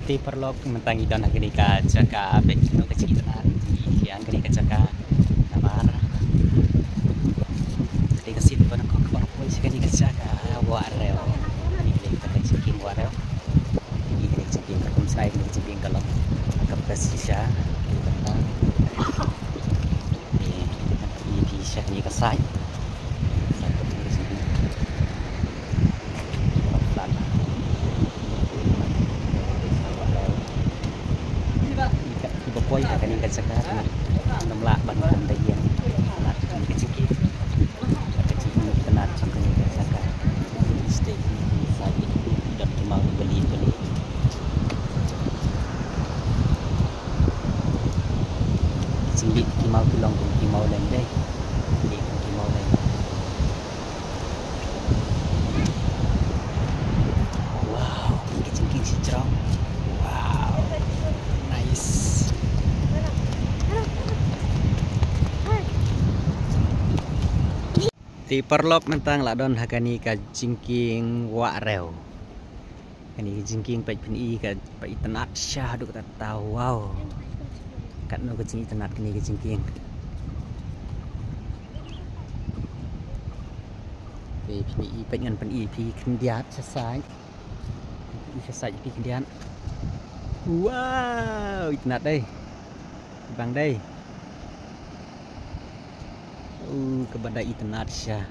Ti perlok mentangi don agri ka jaka be no ka cita di agri ka jaka nabar ti ka sit pa ko pa ko si ka jaka warel ni le ka cikin warel ni ka cikin ka kum sai ni cikin ka long ka presisya ni sya ni ka sai quay ở cái này cái nằm lạ bằng phần đây là cái chữ kia cái chữ tên là trong cái này cái steak phải đập cho mau beli chữ đi khi mau cái lòng khi mau lên đây để khi mau lên wow cái chữ kia xịt trong wow nice. Ti perlok mentang ladon hakani ka jingking warel. Kani jingking pai pini ka pai tenat syah duk ta tahu wow. Kat no ka jingking tenat kani ka jingking. Pai pini pai ngan pini pi kendiat sesai. Sesai pi kendiat. Wow, tenat đây. Bang đây. Kepada internet syah.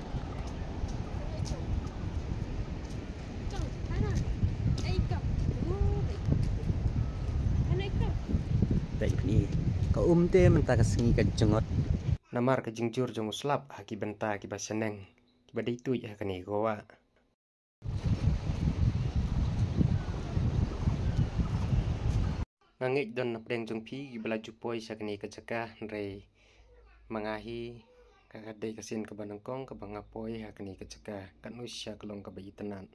Baik ni. Kau te mentah kesengi ke jengot. Namar ke jengjur jong slap haki benta ki baseneng. Kibada itu ya kani goa. Ngangik don napdeng jong pi kibala jupoi sakani ke cakah rei mangahi kakadai kasin ke banangkong ke bangapoi hakni ke cekah kanusya kelong ke bayi tenan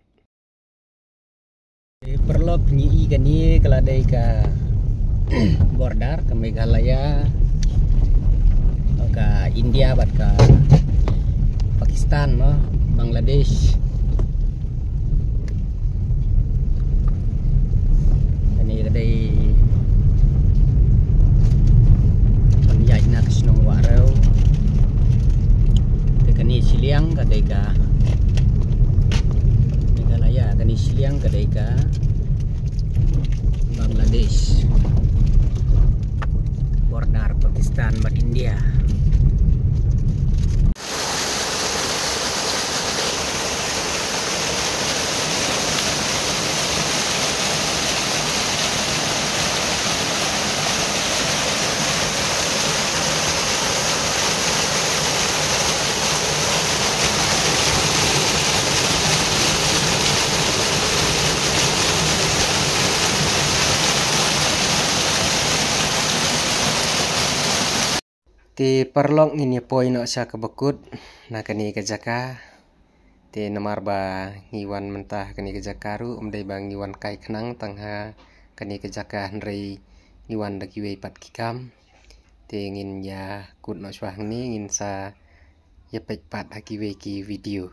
perlok nyi gani keladai ka border ke Meghalaya ke India bat ke Pakistan no Bangladesh ini kadai penjaj nak senong warau kani siliang kadai ka Meghalaya kani siliang kadai ka Bangladesh border Pakistan bat India ti perlok ini poin no sya kebekut na kani ke jaka ti namar ba ngiwan mentah kani ke jakaru umdai ba ngiwan kai kenang tangha kani ke jaka nrei ngiwan daki wei pat kikam ti ngin ya kut no swah ni ngin sa ya pek pat haki wei ki video